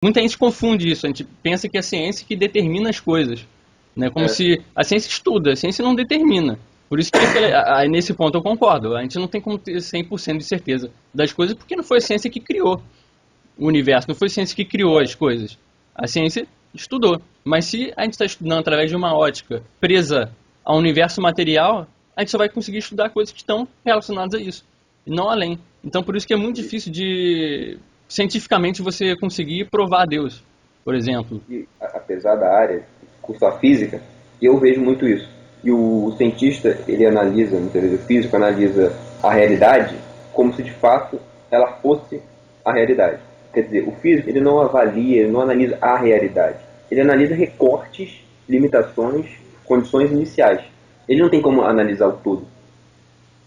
Muita gente confunde isso, a gente pensa que é a ciência que determina as coisas, né? Como se a ciência estuda, a ciência não determina. Por isso que nesse ponto eu concordo, a gente não tem como ter 100% de certeza das coisas, porque não foi a ciência que criou o universo, não foi a ciência que criou as coisas. A ciência estudou. Mas se a gente está estudando através de uma ótica presa ao universo material, a gente só vai conseguir estudar coisas que estão relacionadas a isso, e não além. Então por isso que é muito difícil de cientificamente você conseguir provar Deus, por exemplo. E, apesar da área, cursar física, eu vejo muito isso. E o cientista, ele analisa, muitas vezes o físico analisa a realidade como se de fato ela fosse a realidade. Quer dizer, o físico, ele não avalia, ele não analisa a realidade. Ele analisa recortes, limitações, condições iniciais. Ele não tem como analisar o todo.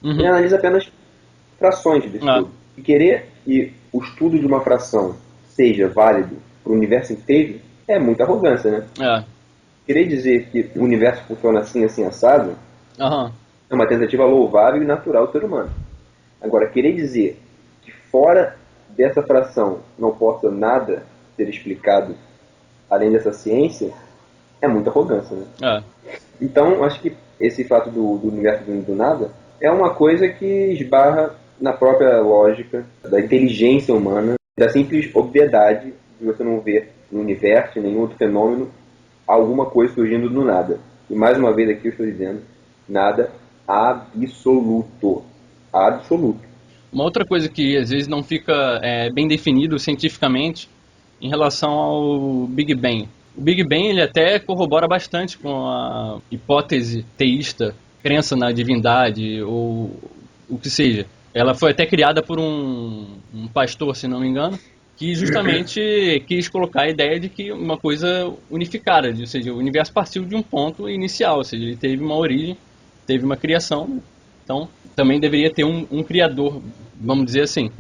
Ele analisa apenas frações disso tudo. E querer que o estudo de uma fração seja válido para o universo inteiro é muita arrogância, né? Querer dizer que o universo funciona assim, assim, assado, é uma tentativa louvável e natural do ser humano. Agora, querer dizer que fora dessa fração não possa nada ser explicado além dessa ciência é muita arrogância, né? Então, acho que esse fato do universo vindo do nada é uma coisa que esbarra na própria lógica da inteligência humana, da simples obviedade de você não ver no universo, em nenhum outro fenômeno, alguma coisa surgindo do nada. E mais uma vez aqui eu estou dizendo, nada absoluto. Absoluto. Uma outra coisa que às vezes não fica bem definido cientificamente em relação ao Big Bang. O Big Bang ele até corrobora bastante com a hipótese teísta, crença na divindade ou o que seja. Ela foi até criada por um pastor, se não me engano, que justamente quis colocar a ideia de que uma coisa unificada, ou seja, o universo partiu de um ponto inicial, ou seja, ele teve uma origem, teve uma criação, então também deveria ter um criador, vamos dizer assim.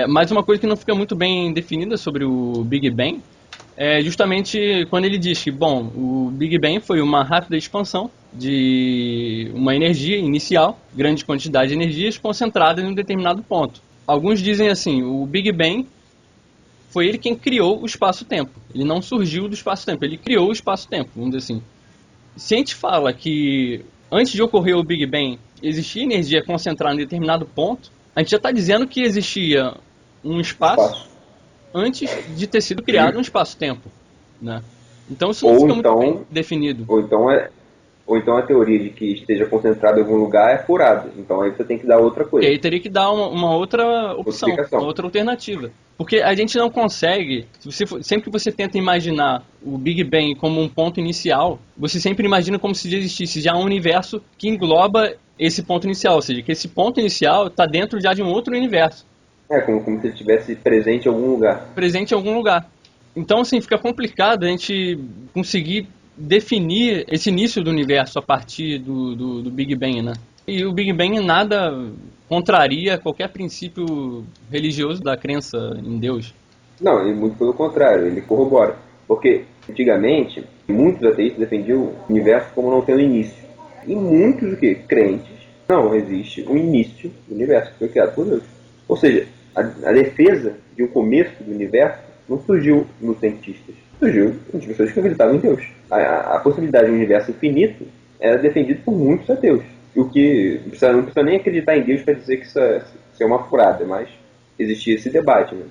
Mas uma coisa que não fica muito bem definida sobre o Big Bang é justamente quando ele diz que, bom, o Big Bang foi uma rápida expansão de uma energia inicial, grande quantidade de energias concentradas em um determinado ponto. Alguns dizem assim, o Big Bang foi ele quem criou o espaço-tempo. Ele não surgiu do espaço-tempo, ele criou o espaço-tempo, vamos dizer assim. Se a gente fala que antes de ocorrer o Big Bang existia energia concentrada em determinado ponto, a gente já está dizendo que existia um espaço antes de ter sido criado um espaço-tempo, né? Então isso não fica muito bem definido. Ou então a teoria de que esteja concentrado em algum lugar é furada. Então aí você tem que dar outra coisa. E aí teria que dar uma outra opção, uma outra alternativa. Porque a gente não consegue, sempre que você tenta imaginar o Big Bang como um ponto inicial, você sempre imagina como se existisse já um universo que engloba esse ponto inicial, ou seja, que esse ponto inicial está dentro já de um outro universo. Como se ele estivesse presente em algum lugar. Presente em algum lugar. Então, assim, fica complicado a gente conseguir definir esse início do universo a partir do Big Bang, né? E o Big Bang nada contraria qualquer princípio religioso da crença em Deus. Não, e muito pelo contrário, ele corrobora. Porque, antigamente, muitos ateístas defendiam o universo como não tendo início. E muitos crentes, não existe um início do universo que foi criado por Deus. Ou seja, a defesa de um começo do universo não surgiu nos cientistas. Surgiu nas pessoas que acreditavam em Deus. A possibilidade de um universo infinito era defendida por muitos ateus. O que não precisa nem acreditar em Deus para dizer que isso é uma furada, mas existia esse debate, né?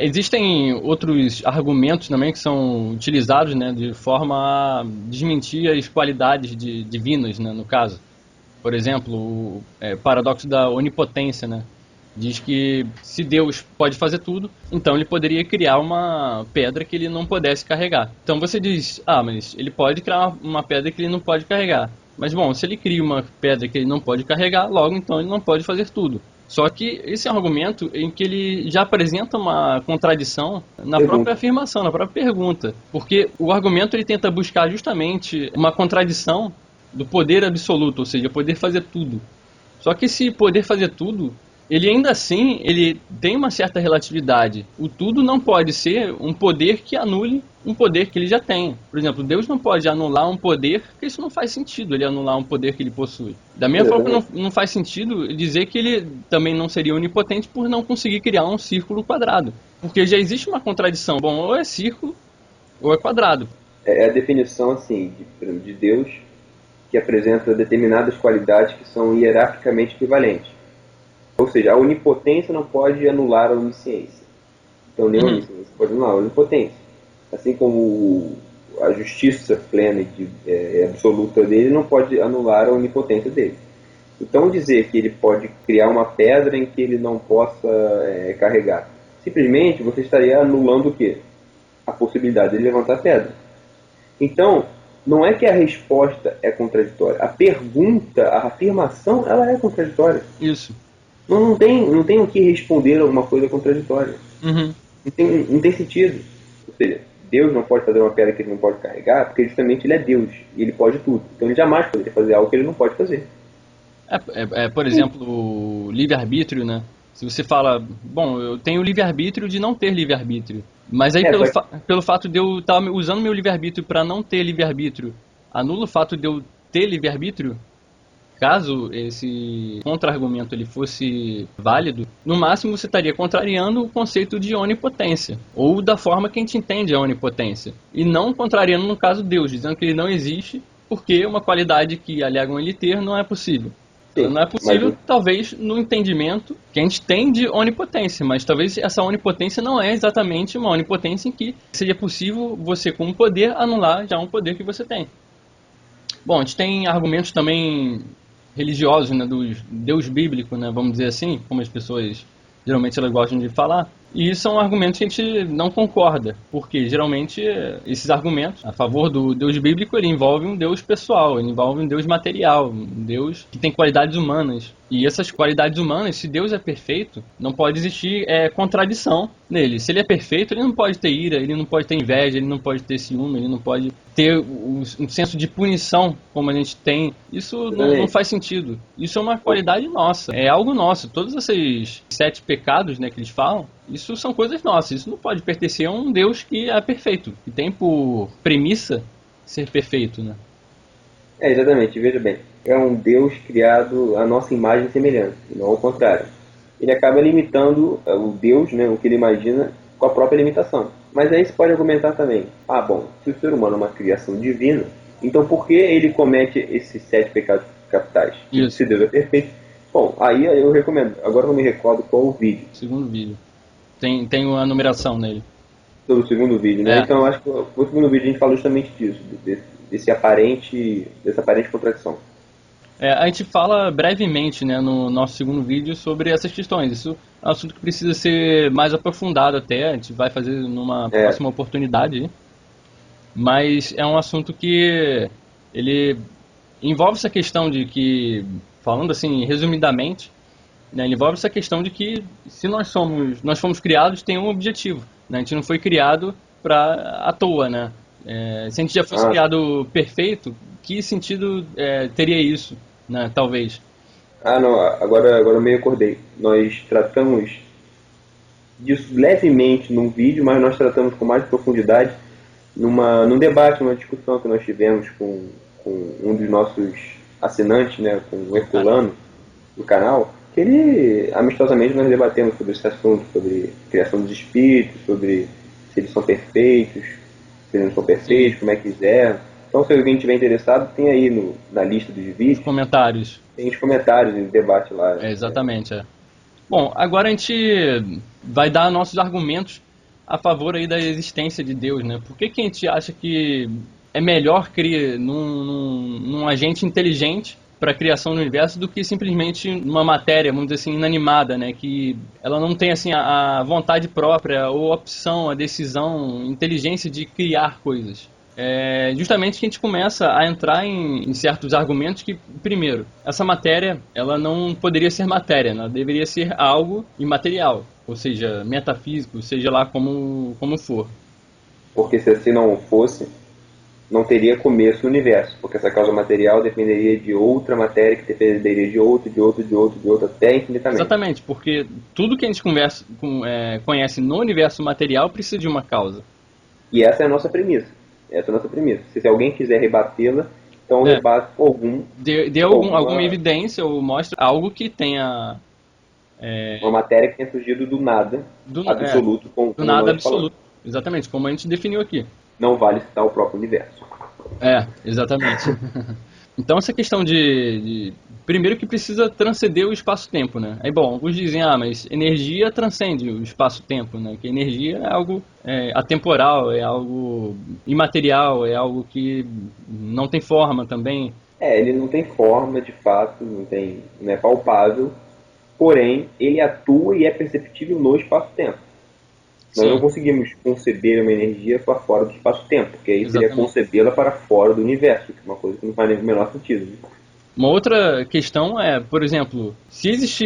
Existem outros argumentos também que são utilizados, né, de forma a desmentir as qualidades divinas, né, no caso. Por exemplo, o paradoxo da onipotência, né? Diz que se Deus pode fazer tudo, então ele poderia criar uma pedra que ele não pudesse carregar. Então você diz, mas ele pode criar uma pedra que ele não pode carregar. Mas bom, se ele cria uma pedra que ele não pode carregar, logo então ele não pode fazer tudo. Só que esse é um argumento em que ele já apresenta uma contradição na própria afirmação, na própria pergunta. Porque o argumento ele tenta buscar justamente uma contradição do poder absoluto, ou seja, poder fazer tudo. Só que esse poder fazer tudo ele ainda assim, ele tem uma certa relatividade. O tudo não pode ser um poder que anule um poder que ele já tem. Por exemplo, Deus não pode anular um poder, porque isso não faz sentido, ele anular um poder que ele possui. Da mesma forma que não faz sentido dizer que ele também não seria onipotente por não conseguir criar um círculo quadrado. Porque já existe uma contradição. Bom, ou é círculo, ou é quadrado. É a definição, assim, de Deus, que apresenta determinadas qualidades que são hierarquicamente equivalentes. Ou seja, a onipotência não pode anular a onisciência. Então, nem a onisciência pode anular a onipotência. Assim como a justiça plena e absoluta dele não pode anular a onipotência dele. Então, dizer que ele pode criar uma pedra em que ele não possa carregar, simplesmente você estaria anulando o quê? A possibilidade de levantar a pedra. Então, não é que a resposta é contraditória. A pergunta, a afirmação, ela é contraditória. Isso. Não tem o que responder a alguma coisa contraditória. Não tem sentido. Ou seja, Deus não pode fazer uma pedra que ele não pode carregar, porque justamente ele é Deus, e ele pode tudo. Então ele jamais poderia fazer algo que ele não pode fazer. Por exemplo, o livre-arbítrio, né? Se você fala, bom, eu tenho livre-arbítrio de não ter livre-arbítrio, mas aí pelo fato de eu estar usando meu livre-arbítrio para não ter livre-arbítrio, anula o fato de eu ter livre-arbítrio? Caso esse contra-argumento ele fosse válido, no máximo você estaria contrariando o conceito de onipotência, ou da forma que a gente entende a onipotência, e não contrariando, no caso, Deus, dizendo que ele não existe porque uma qualidade que alegam ele ter não é possível. Sim, não é possível, talvez, no entendimento que a gente tem de onipotência, mas talvez essa onipotência não é exatamente uma onipotência em que seja possível você, com um poder, anular já um poder que você tem. Bom, a gente tem argumentos também religiosos, né, do Deus bíblico, né, vamos dizer assim, como as pessoas geralmente elas gostam de falar, e são argumentos que a gente não concorda, porque geralmente esses argumentos a favor do Deus bíblico, ele envolve um Deus pessoal, ele envolve um Deus material, um Deus que tem qualidades humanas, e essas qualidades humanas, se Deus é perfeito, não pode existir contradição nele. Se ele é perfeito, ele não pode ter ira, ele não pode ter inveja, ele não pode ter ciúme, ele não pode ter um senso de punição como a gente tem. Isso não faz sentido. Isso é uma qualidade nossa, é algo nosso. Todos esses 7 pecados, né, que eles falam, isso são coisas nossas. Isso não pode pertencer a um Deus que é perfeito, que tem por premissa ser perfeito, né? Exatamente, veja bem. É um Deus criado à nossa imagem e semelhança, e não ao contrário. Ele acaba limitando o Deus, né, o que ele imagina, com a própria limitação. Mas aí se pode argumentar também, bom, se o ser humano é uma criação divina, então por que ele comete esses 7 pecados capitais? Isso. Se Deus é perfeito. Bom, aí eu recomendo. Agora eu não me recordo qual o vídeo. Segundo vídeo. Tem uma numeração nele. Sobre o segundo vídeo, né? Então eu acho que no segundo vídeo a gente fala justamente disso, dessa aparente contradição. A gente fala brevemente, né, no nosso segundo vídeo sobre essas questões. Isso é um assunto que precisa ser mais aprofundado até, a gente vai fazer numa próxima oportunidade. Mas é um assunto que ele envolve essa questão de que, falando assim resumidamente, né, ele envolve essa questão de que se nós fomos criados, tem um objetivo. Né? A gente não foi criado à toa, né? Se a gente já fosse criado perfeito, que sentido teria isso, né? Talvez. Não, agora eu me recordei. Nós tratamos disso levemente num vídeo, mas nós tratamos com mais profundidade num debate, numa discussão que nós tivemos com um dos nossos assinantes, né, com o Herculano, do canal, que ele, amistosamente, nós debatemos sobre esse assunto, sobre criação dos espíritos, sobre se eles são perfeitos, se eles não são perfeitos, como é que eles eram. Então, se alguém estiver interessado, tem aí na lista dos vídeos. Comentários. Tem os comentários e debate lá. Exatamente, Bom, agora a gente vai dar nossos argumentos a favor aí da existência de Deus, né? Por que a gente acha que é melhor criar num agente inteligente para a criação do universo do que simplesmente uma matéria, vamos dizer assim, inanimada, né? Que ela não tem assim a vontade própria ou a opção, a decisão, a inteligência de criar coisas. Justamente que a gente começa a entrar em certos argumentos que, primeiro, essa matéria ela não poderia ser matéria, ela deveria ser algo imaterial, ou seja, metafísico, seja lá como for. Porque se assim não fosse, não teria começo no universo, porque essa causa material dependeria de outra matéria, que dependeria de outro, até infinitamente. Exatamente, porque tudo que a gente conhece no universo material precisa de uma causa. E essa é a nossa premissa. Se alguém quiser rebatê-la, então rebate algum... Dê alguma evidência ou mostre algo que tenha... uma matéria que tenha surgido do nada absoluto. Do nada absoluto. Exatamente, como a gente definiu aqui. Não vale citar o próprio universo. Exatamente. Então essa questão primeiro que precisa transcender o espaço-tempo, né? Aí, bom, alguns dizem, mas energia transcende o espaço-tempo, né? Que energia é algo atemporal, é algo imaterial, é algo que não tem forma também. Ele não tem forma, de fato, não é palpável, porém, ele atua e é perceptível no espaço-tempo. Nós não conseguimos conceber uma energia para fora do espaço-tempo, porque aí seria concebê-la para fora do universo, que é uma coisa que não faz nem o menor sentido. Né? Uma outra questão é, por exemplo, se existe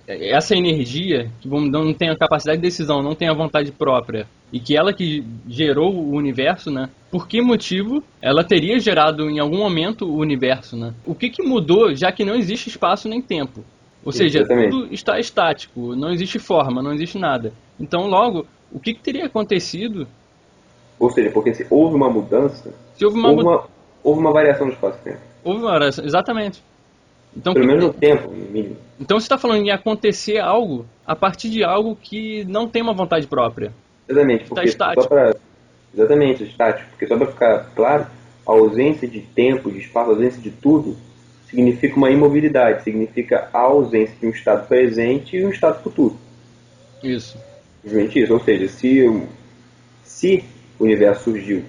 essa energia que não tem a capacidade de decisão, não tem a vontade própria, e que ela que gerou o universo, né? Por que motivo ela teria gerado em algum momento o universo, né? O que mudou, já que não existe espaço nem tempo? Ou seja, tudo está estático, não existe forma, não existe nada. Então, logo, o que teria acontecido? Ou seja, porque se houve uma mudança, houve uma variação do espaço-tempo. Houve uma variação, exatamente. Então, pelo menos no tempo, no mínimo. Então você está falando em acontecer algo a partir de algo que não tem uma vontade própria. Exatamente, porque estático. Exatamente, estático. Porque só para ficar claro, a ausência de tempo, de espaço, a ausência de tudo, significa uma imobilidade, significa a ausência de um estado presente e um estado futuro. Isso. Simplesmente isso. Ou seja, se o universo surgiu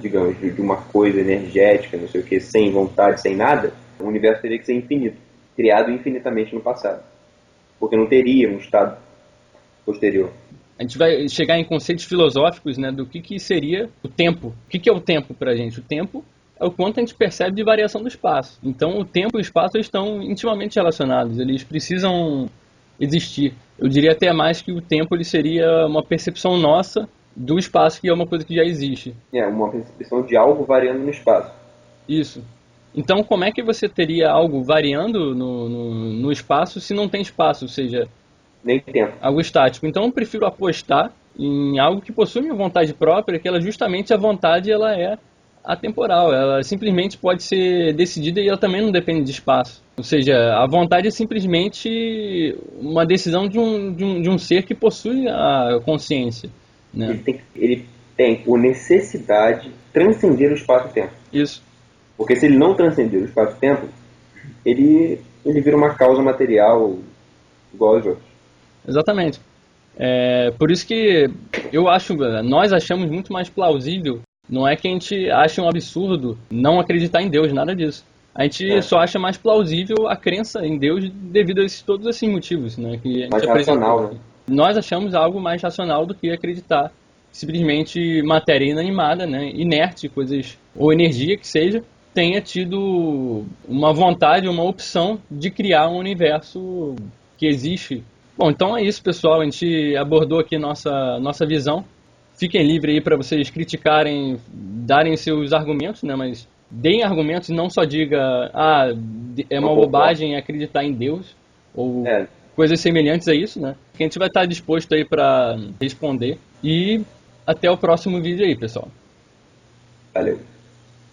digamos, de uma coisa energética, não sei o que, sem vontade, sem nada, o universo teria que ser infinito, criado infinitamente no passado. Porque não teria um estado posterior. A gente vai chegar em conceitos filosóficos, né, do que seria o tempo. O que é o tempo para a gente? O tempo é o quanto a gente percebe de variação do espaço. Então o tempo e o espaço estão intimamente relacionados, eles precisam existir. Eu diria até mais que o tempo ele seria uma percepção nossa do espaço, que é uma coisa que já existe. Uma percepção de algo variando no espaço. Isso. Então como é que você teria algo variando no espaço se não tem espaço, ou seja, nem tempo, algo estático? Então eu prefiro apostar em algo que possui uma vontade própria, que ela justamente a vontade ela é atemporal, ela simplesmente pode ser decidida e ela também não depende de espaço. Ou seja, a vontade é simplesmente uma decisão de um ser que possui a consciência. Né? Ele tem por necessidade transcender o espaço-tempo. Isso. Porque se ele não transcender o espaço-tempo, ele vira uma causa material igual aos outros. Exatamente. Por isso que nós achamos muito mais plausível, não é que a gente ache um absurdo não acreditar em Deus, nada disso. A gente só acha mais plausível a crença em Deus devido a todos esses motivos, né, que a gente mais racional, né? Nós achamos algo mais racional do que acreditar simplesmente matéria inanimada, né, inerte, coisas ou energia que seja, tenha tido uma vontade, uma opção de criar um universo que existe. Bom, então é isso, pessoal. A gente abordou aqui nossa visão. Fiquem livres aí para vocês criticarem, darem seus argumentos, né? Mas deem argumentos, não só diga é uma bobagem acreditar em Deus ou coisas semelhantes a isso, né? Que a gente vai estar disposto aí para responder. E até o próximo vídeo aí, pessoal. Valeu.